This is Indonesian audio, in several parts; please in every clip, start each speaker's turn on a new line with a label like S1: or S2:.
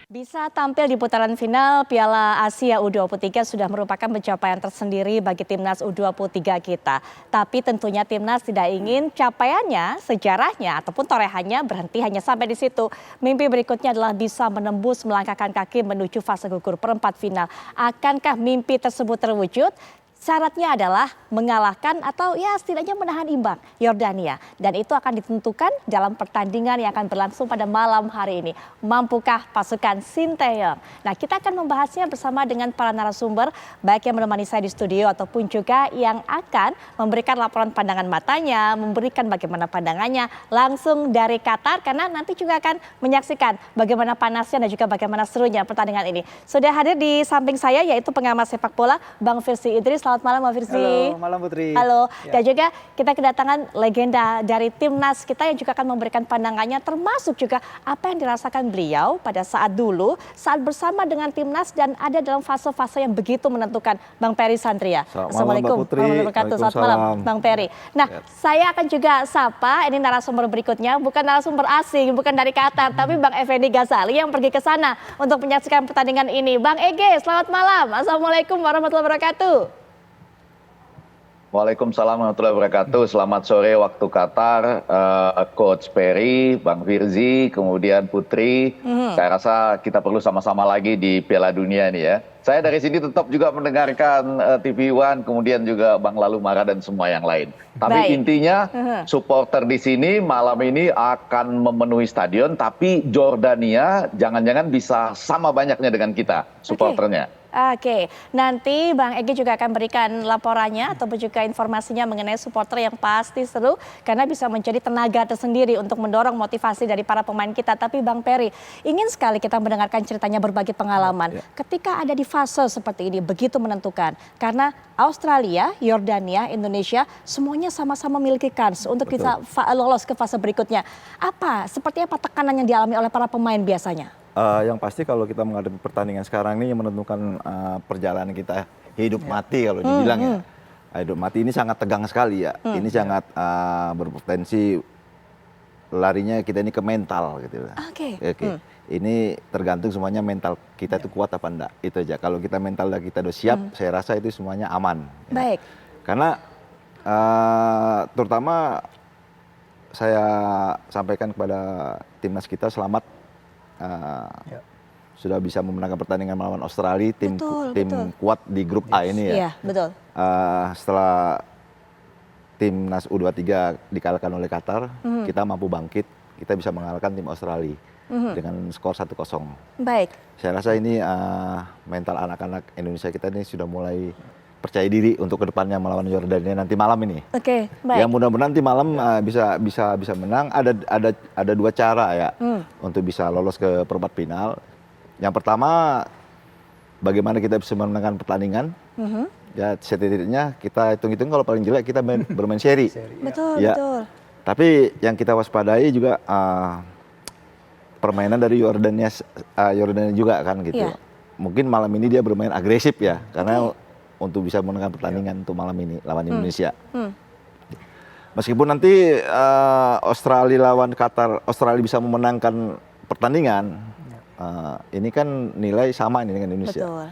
S1: Bisa tampil di putaran final Piala Asia U23 sudah merupakan pencapaian tersendiri bagi timnas U23 kita. Tapi tentunya timnas tidak ingin capaiannya, sejarahnya ataupun torehannya berhenti hanya sampai di situ. Mimpi berikutnya adalah bisa menembus melangkahkan kaki menuju fase gugur perempat final. Akankah mimpi tersebut terwujud? Syaratnya adalah mengalahkan atau ya setidaknya menahan imbang Yordania. Dan itu akan ditentukan dalam pertandingan yang akan berlangsung pada malam hari ini. Mampukah pasukan Sinteyong? Nah, kita akan membahasnya bersama dengan para narasumber, baik yang menemani saya di studio ataupun juga yang akan memberikan laporan pandangan matanya, memberikan bagaimana pandangannya langsung dari Qatar, karena nanti juga akan menyaksikan bagaimana panasnya dan juga bagaimana serunya pertandingan ini. Sudah hadir di samping saya yaitu pengamat sepak bola Bang Firzi Idris. Selamat malam Bang Firzi.
S2: Halo, malam Putri.
S1: Halo,
S2: ya.
S1: Dan juga kita kedatangan legenda dari timnas kita yang juga akan memberikan pandangannya, termasuk juga apa yang dirasakan beliau pada saat bersama dengan timnas dan ada dalam fase-fase yang begitu menentukan. Bang Peri Santria.
S2: Assalamualaikum warahmatullahi wabarakatuh.
S1: Selamat malam Bang Peri. Nah, saya akan juga sapa ini narasumber berikutnya, bukan narasumber asing, bukan dari Qatar, tapi Bang Effendi Ghazali yang pergi ke sana untuk menyaksikan pertandingan ini. Bang Ege, selamat malam. Assalamualaikum warahmatullahi wabarakatuh.
S3: Waalaikumsalam warahmatullahi wabarakatuh. Selamat sore waktu Qatar, Coach Peri, Bang Firzi, kemudian Putri. Saya rasa kita perlu sama-sama lagi di Piala Dunia nih ya. Saya dari sini tetap juga mendengarkan TV One, kemudian juga Bang Lalu Mara dan semua yang lain. Tapi intinya supporter di sini malam ini akan memenuhi stadion, tapi Jordania jangan-jangan bisa sama banyaknya dengan kita supporternya.
S1: Oke, nanti Bang Egy juga akan berikan laporannya ataupun juga informasinya mengenai supporter yang pasti seru karena bisa menjadi tenaga tersendiri untuk mendorong motivasi dari para pemain kita. Tapi Bang Peri, ingin sekali kita mendengarkan ceritanya berbagi pengalaman. Ketika ada di fase seperti ini begitu menentukan karena Australia, Yordania, Indonesia semuanya sama-sama memiliki kans untuk bisa lolos ke fase berikutnya. Seperti apa tekanan yang dialami oleh para pemain biasanya?
S2: Yang pasti kalau kita menghadapi pertandingan sekarang ini yang menentukan perjalanan kita hidup mati kalau dibilang ya. Hidup mati ini sangat tegang sekali ya. Ini sangat berpotensi larinya kita ini ke mental gitu. Oke. Ini tergantung semuanya mental kita itu kuat apa enggak. Itu aja. Kalau kita mental dan kita udah siap, saya rasa itu semuanya aman.
S1: Baik.
S2: Karena terutama saya sampaikan kepada timnas kita selamat sudah bisa memenangkan pertandingan melawan Australia, tim kuat di grup A ini ya.
S1: Iya, betul.
S2: Setelah timnas U23 dikalahkan oleh Qatar, kita mampu bangkit, kita bisa mengalahkan tim Australia dengan skor 1-0.
S1: Baik.
S2: Saya rasa ini mental anak-anak Indonesia kita ini sudah mulai percaya diri untuk kedepannya melawan Yordania nanti malam ini.
S1: Oke, baik.
S2: Yang mudah-mudahan nanti malam bisa menang. Ada dua cara ya untuk bisa lolos ke perempat final. Yang pertama, bagaimana kita bisa memenangkan pertandingan. Ya setidaknya kita hitung-hitung kalau paling jelek kita bermain seri.
S1: Betul,
S2: ya.
S1: betul.
S2: Tapi yang kita waspadai juga permainan dari Yordania juga kan gitu. Mungkin malam ini dia bermain agresif ya, karena untuk bisa memenangkan pertandingan untuk malam ini lawan Indonesia. Meskipun nanti Australia lawan Qatar, Australia bisa memenangkan pertandingan, ini kan nilai sama ini dengan Indonesia.
S1: Betul.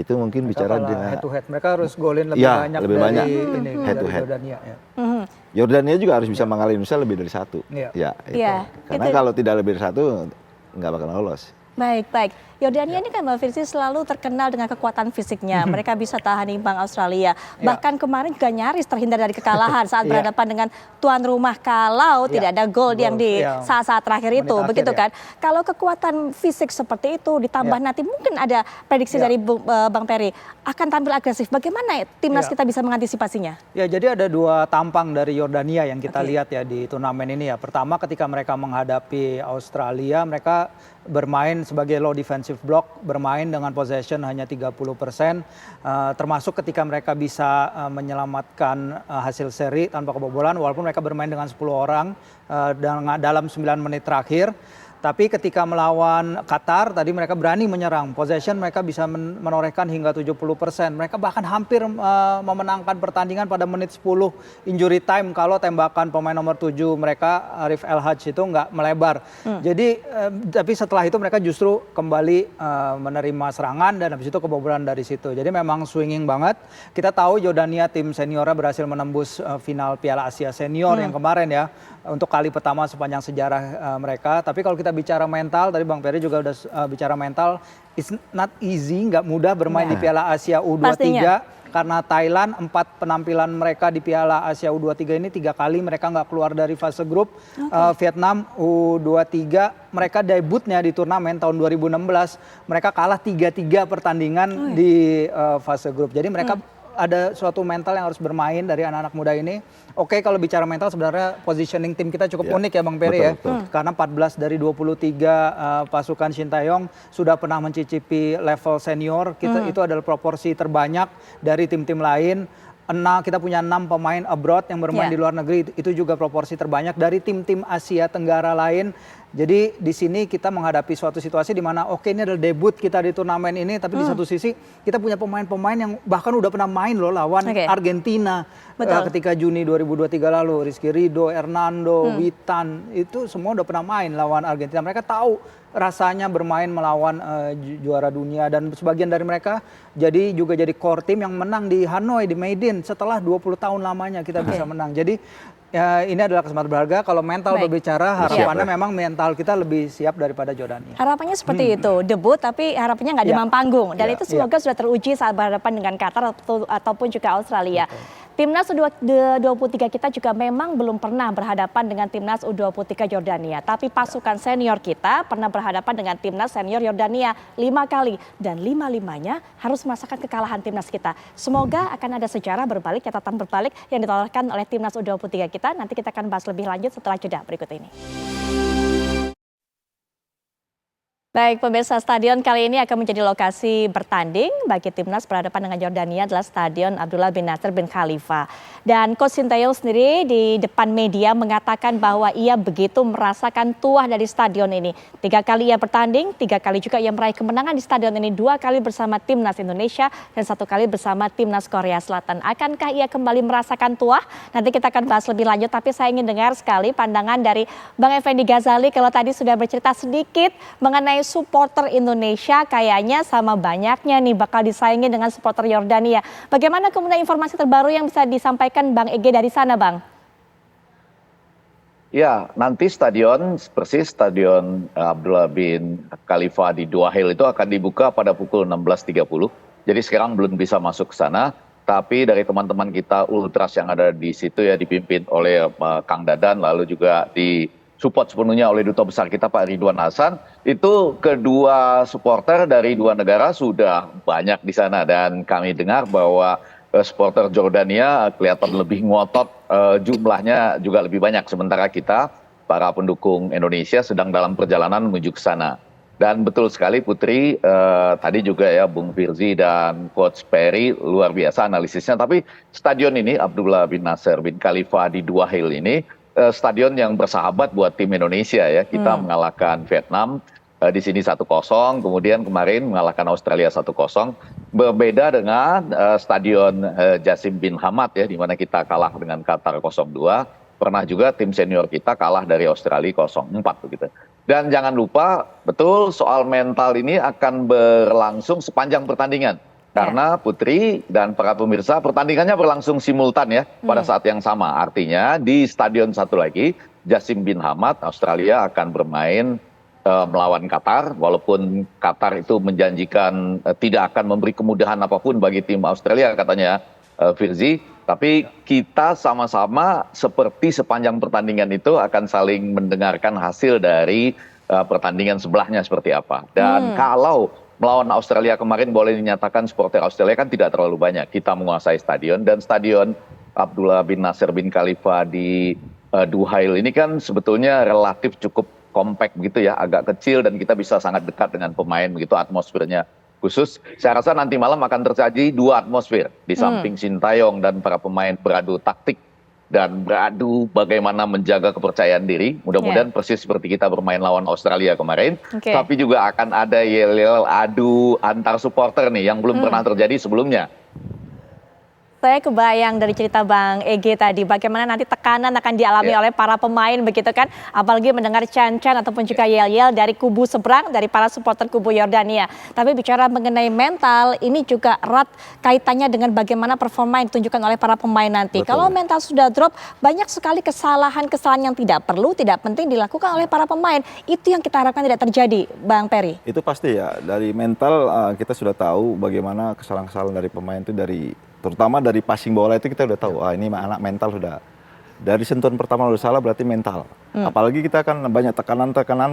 S2: Itu mungkin mereka bicara dengan
S4: head to head, mereka harus golin lebih banyak dari
S2: head to head.
S4: Jordania.
S2: Yordania juga harus bisa mengalahkan Indonesia lebih dari 1. Karena kalau tidak lebih dari 1 nggak bakal lolos.
S1: Baik. Yordania ini kan Mbak Firzi selalu terkenal dengan kekuatan fisiknya. Mereka bisa tahan imbang Australia. Bahkan kemarin juga nyaris terhindar dari kekalahan saat berhadapan dengan tuan rumah kalau tidak ada gol yang di saat-saat terakhir itu. Begitu kan? Kalau kekuatan fisik seperti itu ditambah nanti mungkin ada prediksi dari Bang Peri akan tampil agresif. Bagaimana timnas kita bisa mengantisipasinya?
S4: Ya, jadi ada dua tampang dari Yordania yang kita lihat ya di turnamen ini ya. Pertama ketika mereka menghadapi Australia, mereka bermain sebagai low defensive block, bermain dengan possession hanya 30%, termasuk ketika mereka bisa menyelamatkan hasil seri tanpa kebobolan walaupun mereka bermain dengan 10 orang dalam 9 menit terakhir. Tapi ketika melawan Qatar, tadi mereka berani menyerang. Possession mereka bisa menorehkan hingga 70%. Mereka bahkan hampir memenangkan pertandingan pada menit 10 injury time kalau tembakan pemain nomor 7 mereka, Arif El Hadj itu nggak melebar. Jadi, tapi setelah itu mereka justru kembali menerima serangan dan habis itu kebobolan dari situ. Jadi memang swinging banget. Kita tahu Jordania tim seniornya berhasil menembus final Piala Asia Senior yang kemarin ya. Untuk kali pertama sepanjang sejarah mereka. Tapi kalau kita bicara mental, tadi Bang Peri juga udah bicara mental, it's not easy, nggak mudah bermain di Piala Asia U23. Pastinya. Karena Thailand 4 penampilan mereka di Piala Asia U23 ini 3 kali mereka nggak keluar dari fase grup. Vietnam U23 mereka debutnya di turnamen tahun 2016 mereka kalah 3-3 pertandingan di fase grup. Jadi mereka ada suatu mental yang harus bermain dari anak-anak muda ini. Oke, kalau bicara mental sebenarnya positioning tim kita cukup unik ya Bang Peri ya. Karena 14 dari 23 pasukan Sintayong sudah pernah mencicipi level senior. Itu adalah proporsi terbanyak dari tim-tim lain. Kita punya 6 pemain abroad yang bermain di luar negeri. Itu juga proporsi terbanyak dari tim-tim Asia Tenggara lain. Jadi di sini kita menghadapi suatu situasi di mana oke, ini adalah debut kita di turnamen ini, tapi di satu sisi kita punya pemain-pemain yang bahkan udah pernah main loh lawan Argentina ketika Juni 2023 lalu. Rizky Ridho, Hernando, Witan, itu semua udah pernah main lawan Argentina. Mereka tahu rasanya bermain melawan juara dunia dan sebagian dari mereka juga jadi core team yang menang di Hanoi, di Meidin setelah 20 tahun lamanya kita bisa menang. Jadi ya, ini adalah kesempatan berharga. Kalau mental berbicara, harapannya memang mental kita lebih siap daripada Jordania.
S1: Harapannya seperti itu, debut tapi harapannya nggak demam panggung. Dan itu semoga sudah teruji saat berhadapan dengan Qatar ataupun juga Australia. Timnas U23 kita juga memang belum pernah berhadapan dengan Timnas U23 Jordania. Tapi pasukan senior kita pernah berhadapan dengan Timnas senior Jordania 5 kali. Dan 5-5-nya harus merasakan kekalahan Timnas kita. Semoga akan ada sejarah berbalik, catatan berbalik yang ditolakkan oleh Timnas U23 kita. Nanti kita akan bahas lebih lanjut setelah jeda berikut ini. Baik, pemirsa, stadion kali ini akan menjadi lokasi bertanding bagi timnas berhadapan dengan Jordania adalah Stadion Abdullah bin Nasser bin Khalifa. Dan Coach Sintayong sendiri di depan media mengatakan bahwa ia begitu merasakan tuah dari stadion ini. 3 kali ia bertanding, 3 kali juga ia meraih kemenangan di stadion ini, 2 kali bersama timnas Indonesia dan 1 kali bersama timnas Korea Selatan. Akankah ia kembali merasakan tuah? Nanti kita akan bahas lebih lanjut, tapi saya ingin dengar sekali pandangan dari Bang Effendi Ghazali kalau tadi sudah bercerita sedikit mengenai supporter Indonesia kayaknya sama banyaknya nih bakal disaingi dengan supporter Yordania. Bagaimana kemudian informasi terbaru yang bisa disampaikan Bang Ege dari sana, Bang?
S3: Ya, nanti stadion persis Stadion Abdullah bin Khalifa di Duhail itu akan dibuka pada pukul 16.30. Jadi sekarang belum bisa masuk ke sana, tapi dari teman-teman kita Ultras yang ada di situ ya dipimpin oleh Kang Dadan, lalu juga support sepenuhnya oleh Duta Besar kita Pak Ridwan Hasan, itu kedua supporter dari 2 negara sudah banyak di sana dan kami dengar bahwa supporter Jordania kelihatan lebih ngotot, jumlahnya juga lebih banyak, sementara kita para pendukung Indonesia sedang dalam perjalanan menuju ke sana. Dan betul sekali Putri, tadi juga ya Bung Firzi dan Coach Peri luar biasa analisisnya, tapi stadion ini Abdullah bin Nasser bin Khalifa di Duhail ini stadion yang bersahabat buat tim Indonesia ya. Kita mengalahkan Vietnam di sini 1-0, kemudian kemarin mengalahkan Australia 1-0. Berbeda dengan stadion Jassim bin Hamad ya, di mana kita kalah dengan Qatar 0-2. Pernah juga tim senior kita kalah dari Australia 0-4 begitu. Dan jangan lupa, betul soal mental ini akan berlangsung sepanjang pertandingan. Karena Putri dan para pemirsa, pertandingannya berlangsung simultan ya pada saat yang sama. Artinya di stadion satu lagi, Jassim bin Hamad Australia akan bermain melawan Qatar. Walaupun Qatar itu menjanjikan tidak akan memberi kemudahan apapun bagi tim Australia katanya Firzi. Tapi kita sama-sama seperti sepanjang pertandingan itu akan saling mendengarkan hasil dari pertandingan sebelahnya seperti apa. Dan kalau melawan Australia kemarin boleh dinyatakan supporter Australia kan tidak terlalu banyak. Kita menguasai stadion dan stadion Abdullah bin Nasser bin Khalifa di Duhail ini kan sebetulnya relatif cukup kompak gitu ya, agak kecil dan kita bisa sangat dekat dengan pemain begitu, atmosfernya khusus. Saya rasa nanti malam akan tersaji 2 atmosfer di samping Sintayong dan para pemain beradu taktik dan beradu bagaimana menjaga kepercayaan diri. Mudah-mudahan persis seperti kita bermain lawan Australia kemarin. Tapi juga akan ada yel-yel adu antar supporter nih yang belum pernah terjadi sebelumnya.
S1: Saya kebayang dari cerita Bang Egy tadi, bagaimana nanti tekanan akan dialami oleh para pemain begitu kan. Apalagi mendengar can-can ataupun juga yel-yel dari kubu seberang, dari para supporter kubu Yordania. Tapi bicara mengenai mental, ini juga erat kaitannya dengan bagaimana performa yang ditunjukkan oleh para pemain nanti. Kalau mental sudah drop, banyak sekali kesalahan-kesalahan yang tidak perlu, tidak penting dilakukan oleh para pemain. Itu yang kita harapkan tidak terjadi, Bang Peri.
S2: Itu pasti ya, dari mental kita sudah tahu bagaimana kesalahan-kesalahan dari pemain itu terutama dari passing bola itu kita udah tahu, ini anak mental sudah. Dari sentuhan pertama udah salah berarti mental. Apalagi kita kan banyak tekanan-tekanan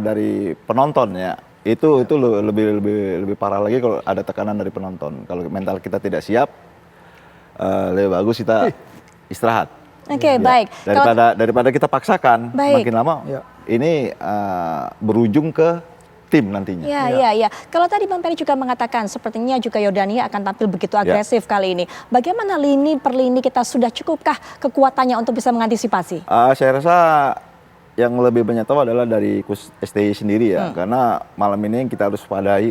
S2: dari penonton ya. Itu lebih parah lagi kalau ada tekanan dari penonton. Kalau mental kita tidak siap, lebih bagus kita istirahat.
S1: Oke, baik.
S2: Daripada kita paksakan, makin lama ini berujung ke tim nantinya.
S1: Iya. Kalau tadi Bang Peri juga mengatakan sepertinya juga Yordania akan tampil begitu agresif kali ini. Bagaimana lini per lini kita sudah cukupkah kekuatannya untuk bisa mengantisipasi?
S2: Saya rasa yang lebih banyak tahu adalah dari Coach STY sendiri ya. Karena malam ini yang kita harus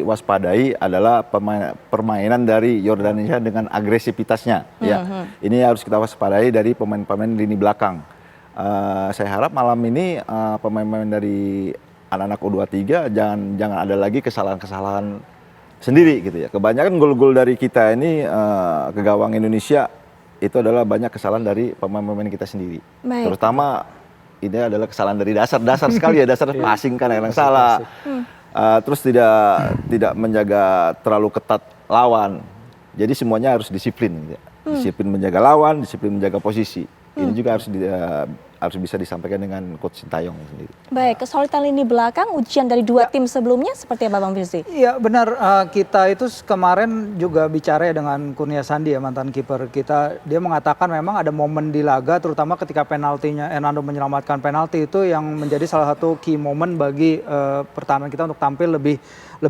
S2: waspadai adalah permainan dari Yordania dengan agresivitasnya. Ini harus kita waspadai dari pemain-pemain lini belakang. Saya harap malam ini pemain-pemain dari anak-anak U23 jangan ada lagi kesalahan-kesalahan sendiri gitu ya. Kebanyakan gol-gol dari kita ini ke gawang Indonesia itu adalah banyak kesalahan dari pemain-pemain kita sendiri. Terutama ini adalah kesalahan dari dasar sekali ya, dasar passing kan yang salah. Terus tidak menjaga terlalu ketat lawan. Jadi semuanya harus disiplin gitu ya. Disiplin menjaga lawan, disiplin menjaga posisi. Ini juga harus bisa disampaikan dengan Coach Sintayong sendiri.
S1: Baik, kesulitan lini belakang, ujian dari dua tim sebelumnya seperti apa Bang Firzi?
S4: Iya benar, kita itu kemarin juga bicara ya dengan Kurnia Sandi ya, mantan kiper kita. Dia mengatakan memang ada momen di laga, terutama ketika penaltinya Hernando menyelamatkan penalti itu yang menjadi salah satu key moment bagi pertahanan kita untuk tampil lebih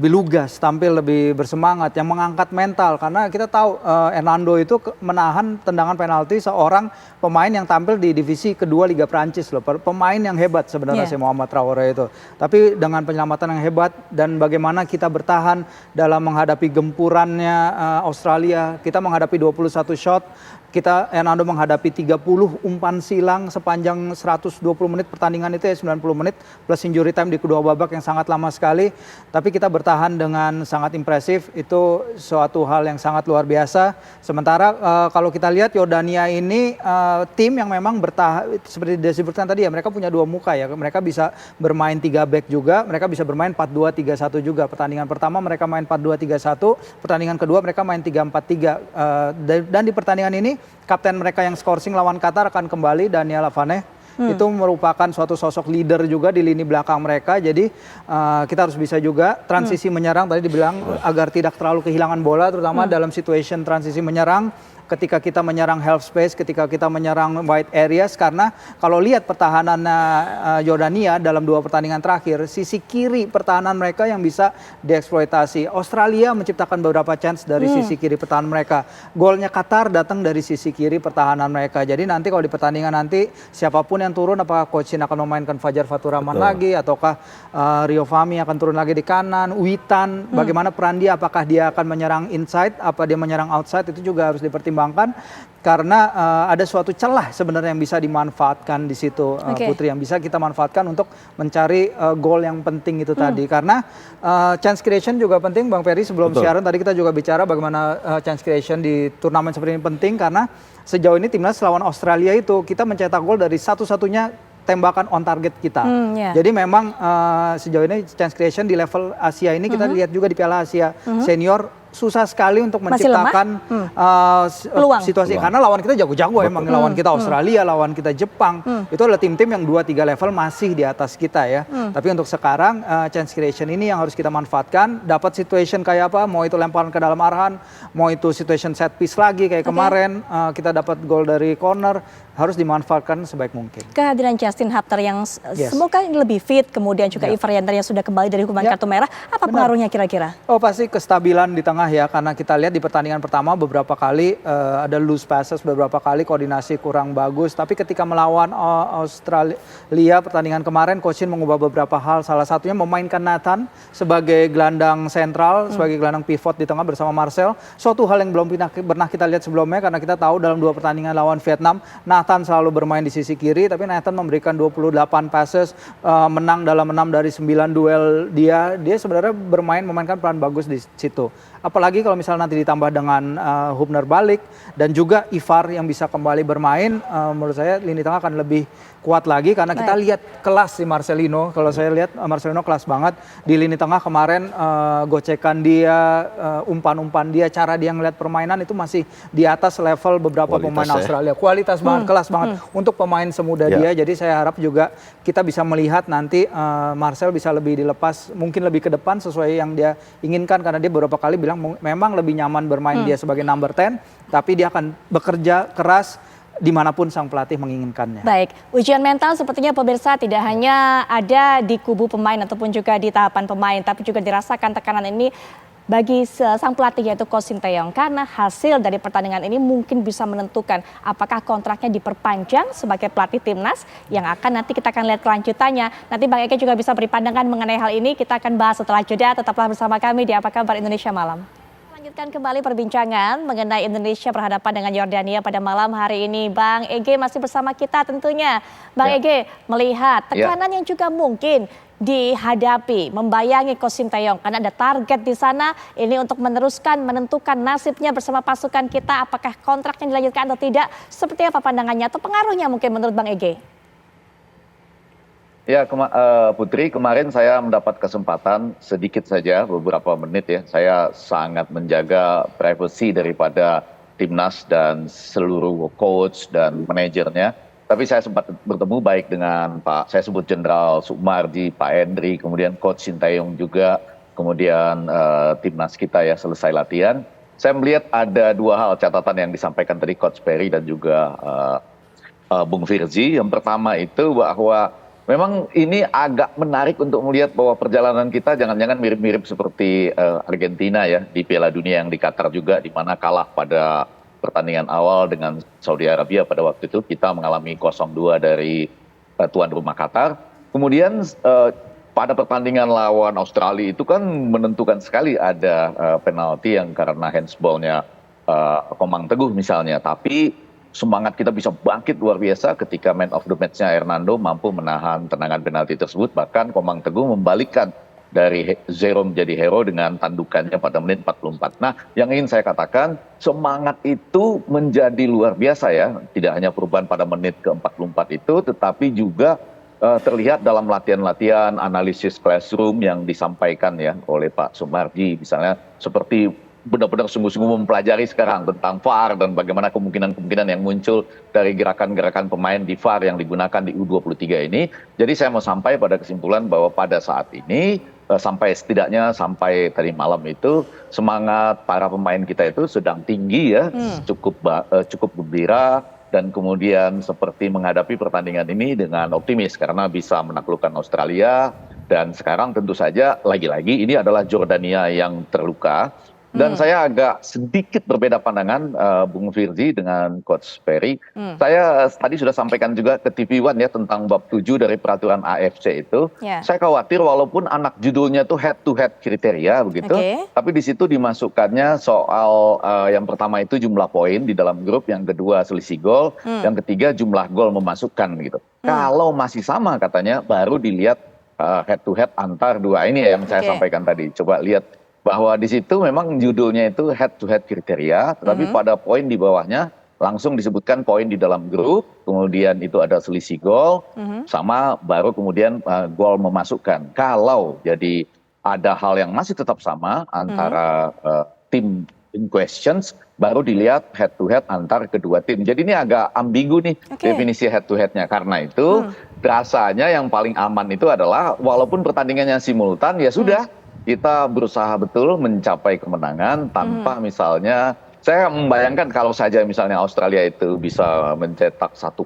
S4: lugas, tampil lebih bersemangat, yang mengangkat mental. Karena kita tahu Hernando itu menahan tendangan penalti seorang pemain yang tampil di divisi kedua Liga Prancis loh. Pemain yang hebat sebenarnya si Mohamed Traore itu. Tapi dengan penyelamatan yang hebat dan bagaimana kita bertahan dalam menghadapi gempurannya Australia, kita menghadapi 21 shot, Hernando menghadapi 30 umpan silang sepanjang 120 menit pertandingan itu ya, 90 menit plus injury time di kedua babak yang sangat lama sekali. Tapi kita bertahan dengan sangat impresif, itu suatu hal yang sangat luar biasa. Sementara kalau kita lihat Yordania ini tim yang memang bertahan, seperti disebutkan tadi ya, mereka punya dua muka ya. Mereka bisa bermain 3 back juga, mereka bisa bermain 4-2-3-1 juga. Pertandingan pertama mereka main 4-2-3-1, pertandingan kedua mereka main 3-4-3. Dan di pertandingan ini kapten mereka yang skorsing lawan Qatar akan kembali, Daniel Avaneh. Itu merupakan suatu sosok leader juga di lini belakang mereka. Jadi kita harus bisa juga transisi menyerang, tadi dibilang agar tidak terlalu kehilangan bola, terutama dalam situation transisi menyerang. Ketika kita menyerang half space, ketika kita menyerang wide areas, karena kalau lihat pertahanan Yordania dalam 2 pertandingan terakhir, sisi kiri pertahanan mereka yang bisa dieksploitasi. Australia menciptakan beberapa chance dari sisi kiri pertahanan mereka. Golnya Qatar datang dari sisi kiri pertahanan mereka. Jadi nanti kalau di pertandingan nanti siapapun yang turun, apakah Coach Shin akan memainkan Fajar Faturrahman lagi, ataukah Rio Fahmi akan turun lagi di kanan, Witan, bagaimana peran dia, apakah dia akan menyerang inside, apa dia menyerang outside, itu juga harus dipertimbangkan. Karena ada suatu celah sebenarnya yang bisa dimanfaatkan di situ, Putri, yang bisa kita manfaatkan untuk mencari gol yang penting itu tadi. Karena chance creation juga penting, Bang Peri. Sebelum siaran tadi kita juga bicara bagaimana chance creation di turnamen seperti ini penting, karena sejauh ini timnas lawan Australia itu kita mencetak gol dari satu-satunya tembakan on target kita. Jadi memang sejauh ini chance creation di level Asia ini kita lihat juga di Piala Asia Senior susah sekali untuk menciptakan situasi. Karena lawan kita jago-jago emang. Lawan kita Australia, lawan kita Jepang. Itu adalah tim-tim yang 2-3 level masih di atas kita ya. Tapi untuk sekarang chance creation ini yang harus kita manfaatkan. Dapat situation kayak apa, mau itu lemparan ke dalam arhan, mau itu situation set piece lagi kayak kemarin. Kita dapat gol dari corner, harus dimanfaatkan sebaik mungkin.
S1: Kehadiran Justin Hapter yang semoga lebih fit, kemudian juga Ivar Yandar yang sudah kembali dari hukuman kartu merah, apa pengaruhnya kira-kira?
S4: Oh pasti kestabilan di tengah tengah ya, karena kita lihat di pertandingan pertama beberapa kali ada loose passes, beberapa kali koordinasi kurang bagus. Tapi ketika melawan Australia pertandingan kemarin, Coach Shin mengubah beberapa hal. Salah satunya memainkan Nathan sebagai gelandang sentral, sebagai gelandang pivot di tengah bersama Marcel. Suatu hal yang belum pernah kita lihat sebelumnya, karena kita tahu dalam 2 pertandingan lawan Vietnam, Nathan selalu bermain di sisi kiri, tapi Nathan memberikan 28 passes, menang dalam 6 dari 9 duel dia sebenarnya memainkan peran bagus di situ. Apalagi kalau misalnya nanti ditambah dengan Hubner balik dan juga Ivar yang bisa kembali bermain, menurut saya lini tengah akan lebih kuat lagi, karena kita lihat kelas si Marcelino. Kalau saya lihat Marcelino kelas banget di lini tengah kemarin, gocekan dia, umpan-umpan dia, cara dia ngeliat permainan itu masih di atas level beberapa pemain Australia. Kualitas banget, kelas banget untuk pemain semuda dia. Jadi saya harap juga kita bisa melihat nanti Marcel bisa lebih dilepas, mungkin lebih ke depan sesuai yang dia inginkan, karena dia beberapa kali bilang memang lebih nyaman bermain dia sebagai number 10, tapi dia akan bekerja keras dimanapun sang pelatih menginginkannya.
S1: Baik, ujian mental sepertinya pemirsa tidak hanya ada di kubu pemain ataupun juga di tahapan pemain, tapi juga dirasakan tekanan ini bagi sang pelatih yaitu Coach Sinteyong, karena hasil dari pertandingan ini mungkin bisa menentukan apakah kontraknya diperpanjang sebagai pelatih timnas, yang nanti kita akan lihat kelanjutannya. Nanti Bang Ege juga bisa beri pandangan mengenai hal ini, kita akan bahas setelah jeda. Tetaplah bersama kami di Apa Kabar Indonesia Malam. Lanjutkan kembali perbincangan mengenai Indonesia berhadapan dengan Yordania pada malam hari ini. Bang Ege masih bersama kita tentunya. Bang Ege melihat tekanan yang juga mungkin dihadapi, membayangi Coach Sinteyong, karena ada target di sana ini untuk meneruskan, menentukan nasibnya bersama pasukan kita, apakah kontraknya dilanjutkan atau tidak. Seperti apa pandangannya atau pengaruhnya mungkin menurut Bang Ege?
S3: Ya, Putri, kemarin saya mendapat kesempatan sedikit saja, beberapa menit ya. Saya sangat menjaga privasi daripada timnas dan seluruh coach dan manajernya. Tapi saya sempat bertemu baik dengan saya sebut Jenderal Sumarji, Pak Hendry, kemudian Coach Sinteyong juga, kemudian timnas kita ya selesai latihan. Saya melihat ada 2 hal catatan yang disampaikan tadi Coach Perry dan juga Bung Firzi. Yang pertama itu bahwa memang ini agak menarik untuk melihat bahwa perjalanan kita jangan-jangan mirip-mirip seperti Argentina ya di Piala Dunia yang di Qatar juga, di mana kalah pada pertandingan awal dengan Saudi Arabia pada waktu itu. Kita mengalami 0-2 dari tuan rumah Qatar. Kemudian pada pertandingan lawan Australia itu kan menentukan sekali, ada penalti yang karena handsball-nya Komang Teguh misalnya. Tapi semangat kita bisa bangkit luar biasa ketika man of the match-nya Hernando mampu menahan tendangan penalti tersebut. Bahkan Komang Teguh membalikkan dari zero menjadi hero dengan tandukannya pada menit 44. Nah, yang ingin saya katakan, semangat itu menjadi luar biasa ya. Tidak hanya perubahan pada menit ke-44 itu, tetapi juga terlihat dalam latihan-latihan analisis classroom yang disampaikan ya oleh Pak Sumarji. Misalnya seperti benar-benar sungguh-sungguh mempelajari sekarang tentang VAR dan bagaimana kemungkinan-kemungkinan yang muncul dari gerakan-gerakan pemain di VAR yang digunakan di U23 ini. Jadi saya mau sampai pada kesimpulan bahwa pada saat ini, setidaknya sampai tadi malam itu, semangat para pemain kita itu sedang tinggi ya, cukup gembira, dan kemudian seperti menghadapi pertandingan ini dengan optimis karena bisa menaklukkan Australia. Dan sekarang tentu saja lagi-lagi ini adalah Jordania yang terluka. Dan saya agak sedikit berbeda pandangan Bung Firzi dengan Coach Perry. Saya tadi sudah sampaikan juga ke TV One ya tentang bab 7 dari peraturan AFC itu. Saya khawatir walaupun anak judulnya itu head to head kriteria begitu, tapi di situ dimasukkannya soal yang pertama itu jumlah poin di dalam grup, yang kedua selisih gol, yang ketiga jumlah gol memasukkan gitu. Kalau masih sama katanya baru dilihat head to head antar dua ini ya yang saya sampaikan tadi. Coba lihat bahwa di situ memang judulnya itu head to head kriteria, tetapi pada poin di bawahnya langsung disebutkan poin di dalam grup, kemudian itu ada selisih gol, sama baru kemudian gol memasukkan. Kalau jadi ada hal yang masih tetap sama antara tim in questions, baru dilihat head to head antar kedua tim. Jadi ini agak ambigu nih definisi head to headnya. Karena itu rasanya yang paling aman itu adalah walaupun pertandingannya simultan ya sudah, kita berusaha betul mencapai kemenangan tanpa misalnya, saya membayangkan kalau saja misalnya Australia itu bisa mencetak 1-0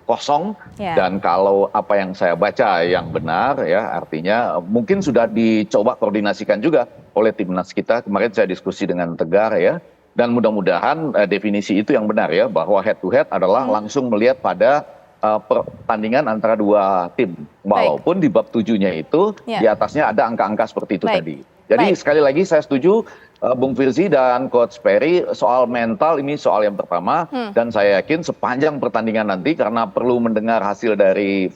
S3: dan kalau apa yang saya baca yang benar ya, artinya mungkin sudah dicoba koordinasikan juga oleh timnas kita. Kemarin saya diskusi dengan Tegar ya, dan mudah-mudahan definisi itu yang benar ya, bahwa head to head adalah langsung melihat pada pertandingan antara dua tim. Walaupun di bab 7-nya itu di atasnya ada angka-angka seperti itu tadi. Jadi sekali lagi saya setuju Bung Firzi dan Coach Perry, soal mental ini soal yang pertama, dan saya yakin sepanjang pertandingan nanti karena perlu mendengar hasil dari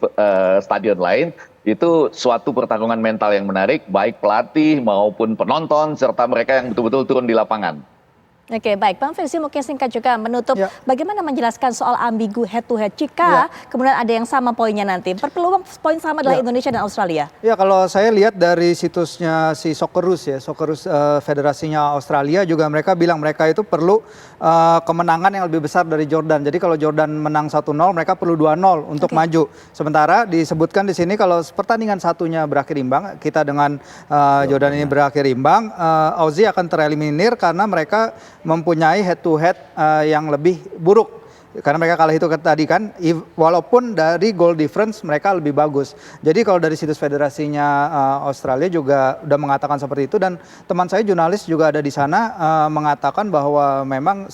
S3: stadion lain, itu suatu pertarungan mental yang menarik, baik pelatih maupun penonton serta mereka yang betul-betul turun di lapangan.
S1: Oke, baik. Bang Firzi mungkin singkat juga menutup bagaimana menjelaskan soal ambigu head to head jika kemudian ada yang sama poinnya nanti. Berpeluang poin sama adalah Indonesia dan Australia.
S4: Ya, kalau saya lihat dari situsnya si Socceroos ya, Socceroos federasinya Australia juga mereka bilang mereka itu perlu kemenangan yang lebih besar dari Jordan. Jadi kalau Jordan menang 1-0 mereka perlu 2-0 untuk maju. Sementara disebutkan di sini kalau pertandingan satunya berakhir imbang, kita dengan Jordan ini berakhir imbang, Aussie akan tereliminir karena mereka mempunyai head to head yang lebih buruk karena mereka kalah itu tadi kan, walaupun dari goal difference mereka lebih bagus. Jadi kalau dari situs federasinya Australia juga udah mengatakan seperti itu, dan teman saya jurnalis juga ada di sana mengatakan bahwa memang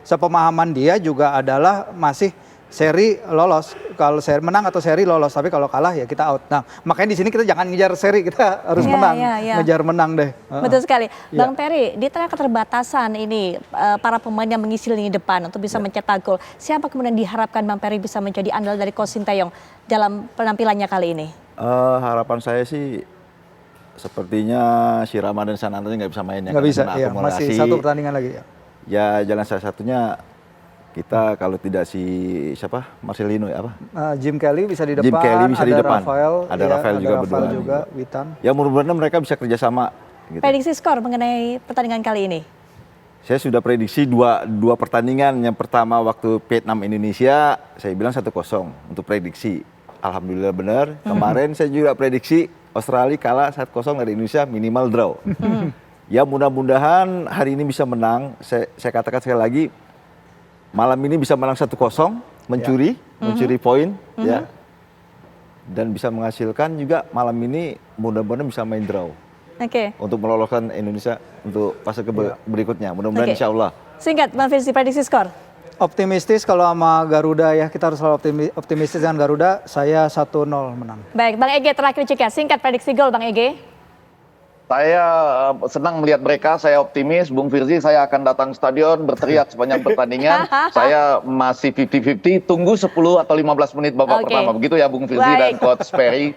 S4: sepemahaman dia juga adalah masih seri lolos, kalau seri menang atau seri lolos, tapi kalau kalah ya kita out. Nah, makanya di sini kita jangan ngejar seri, kita harus menang, ngejar menang deh.
S1: Betul sekali. Bang Perry, di tengah keterbatasan ini para pemain yang mengisi lini depan untuk bisa mencetak gol, siapa kemudian diharapkan Bang Perry bisa menjadi andal dari Coach Sinteyong dalam penampilannya kali ini?
S2: Harapan saya sih sepertinya si Ramadan Sananta nggak bisa main ya.
S4: Nggak bisa, ya, masih satu pertandingan lagi ya.
S2: Ya jalan salah satunya kita kalau tidak si siapa Marcelino ya apa?
S4: Jim Kelly bisa di depan.
S2: Jim Kelly bisa di depan.
S4: Ada
S2: Rafael juga berdua.
S4: Juga, Witan.
S2: Ya mudah-mudahan mereka bisa kerjasama. Gitu.
S1: Prediksi skor mengenai pertandingan kali ini?
S2: Saya sudah prediksi dua pertandingan. Yang pertama waktu Vietnam Indonesia, saya bilang 1-0 untuk prediksi. Alhamdulillah benar. Kemarin saya juga prediksi Australia kalah 1-0 dari Indonesia, minimal draw. Ya mudah-mudahan hari ini bisa menang. Saya katakan sekali lagi, malam ini bisa menang 1-0, mencuri poin, ya, dan bisa menghasilkan juga malam ini mudah-mudahan bisa main draw. Untuk meloloskan Indonesia untuk fase berikutnya. Mudah-mudahan insya Allah.
S1: Singkat, Bang Firzi, prediksi skor.
S4: Optimistis kalau sama Garuda ya, kita harus selalu optimistis dengan Garuda. Saya 1-0 menang.
S1: Baik, Bang Ege terakhir juga, singkat prediksi gol Bang Ege.
S3: Saya senang melihat mereka, saya optimis. Bung Firzi, saya akan datang stadion berteriak sepanjang pertandingan. Saya masih 50-50, tunggu 10 atau 15 menit babak pertama. Begitu ya Bung Firzi dan Coach Perry.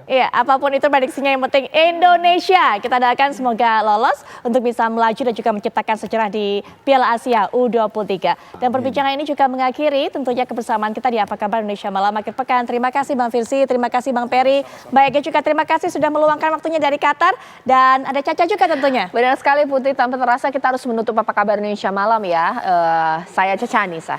S1: Iya, apapun itu prediksinya yang penting Indonesia. Kita doakan semoga lolos untuk bisa melaju dan juga menciptakan sejarah di Piala Asia U23. Dan perbincangan ini juga mengakhiri tentunya kebersamaan kita di Apa Kabar Indonesia Malam akhir pekan. Terima kasih Bang Firzi, terima kasih Bang Perry. Mbak Ege juga terima kasih sudah meluangkan waktunya dari Qatar. Dan ada Caca juga tentunya.
S5: Benar sekali Putri, tanpa terasa kita harus menutup Apa Kabar Indonesia Malam ya. Saya Caca Anissa.